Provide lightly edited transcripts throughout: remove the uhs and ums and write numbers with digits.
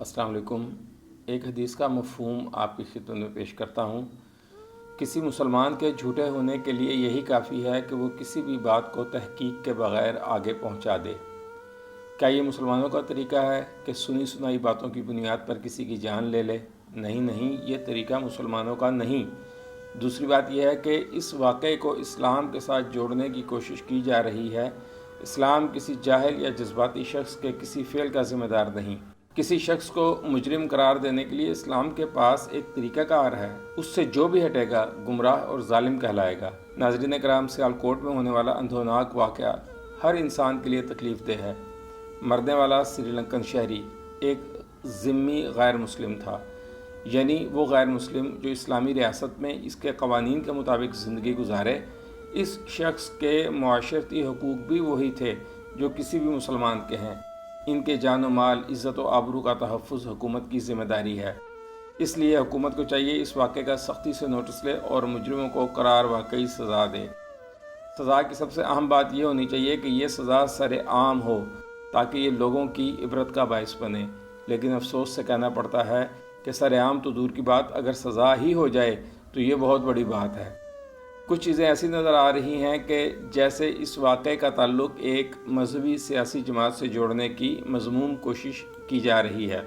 अस्सलाम वालेकुम। एक हदीस का मफ़हूम आपकी खिदमत में पेश करता हूँ। किसी मुसलमान के झूठे होने के लिए यही काफ़ी है कि वो किसी भी बात को तहकीक के बग़ैर आगे पहुँचा दे। क्या ये मुसलमानों का तरीका है कि सुनी सुनाई बातों की बुनियाद पर किसी की जान ले ले? नहीं नहीं, ये तरीका मुसलमानों का नहीं। दूसरी बात यह है कि इस वाक़े को इस्लाम के साथ जोड़ने की कोशिश की जा रही है। इस्लाम किसी जाहिल या जज्बाती शख्स के किसी फ़ेल का ज़िम्मेदार नहीं। किसी शख्स को मुजरिम करार देने के लिए इस्लाम के पास एक तरीक़ाकार है, उससे जो भी हटेगा गुमराह और जालिम कहलाएगा। नाज़रीन कराम, सियालकोट में होने वाला अंधोनाक वाक़या हर इंसान के लिए तकलीफ़ देह है। मरने वाला श्रीलंकन शहरी एक ज़िम्मी गैर मुस्लिम था, यानी वो गैर मुस्लिम जो इस्लामी रियासत में इसके कवानीन के मुताबिक ज़िंदगी गुजारे। इस शख्स के मुआशरती हकूक़ भी वही थे जो किसी भी मुसलमान के हैं। इनके जान व माल, इज़्ज़त व आबरू का तहफ़्फ़ुज़ हुकूमत की ज़िम्मेदारी है। इसलिए हुकूमत को चाहिए इस वाक़े का सख्ती से नोटिस ले और मुजरिमों को करार वाकई सज़ा दे। सज़ा की सबसे अहम बात यह होनी चाहिए कि ये सज़ा सरेआम हो ताकि ये लोगों की इबरत का बायस बने। लेकिन अफसोस से कहना पड़ता है कि सरेआम तो दूर की बात, अगर सज़ा ही हो जाए तो ये बहुत बड़ी बात है। कुछ चीज़ें ऐसी नज़र आ रही हैं कि जैसे इस वाक़े का ताल्लुक़ एक मजहबी सियासी जमात से जोड़ने की मज़मूम कोशिश की जा रही है।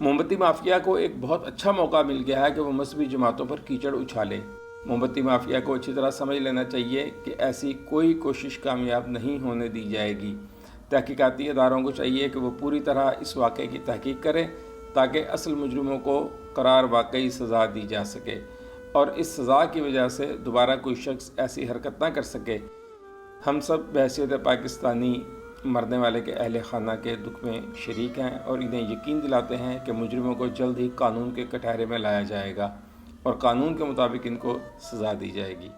मोमबत्ती माफिया को एक बहुत अच्छा मौका मिल गया है कि वो मजहबी जमातों पर कीचड़ उछाले। मोमबत्ती माफिया को अच्छी तरह समझ लेना चाहिए कि ऐसी कोई कोशिश कामयाब नहीं होने दी जाएगी। तहकीकाती इदारों को चाहिए कि वो पूरी तरह इस वाक़े की तहकीक करें ताकि असल मुजरिमों को करार वाकई सज़ा दी जा सके और इस सज़ा की वजह से दोबारा कोई शख्स ऐसी हरकत ना कर सके। हम सब बहैसियत पाकिस्तानी मरने वाले के अहले खाना के दुख में शरीक हैं और इन्हें यकीन दिलाते हैं कि मुजरिमों को जल्द ही कानून के कटहरे में लाया जाएगा और कानून के मुताबिक इनको सज़ा दी जाएगी।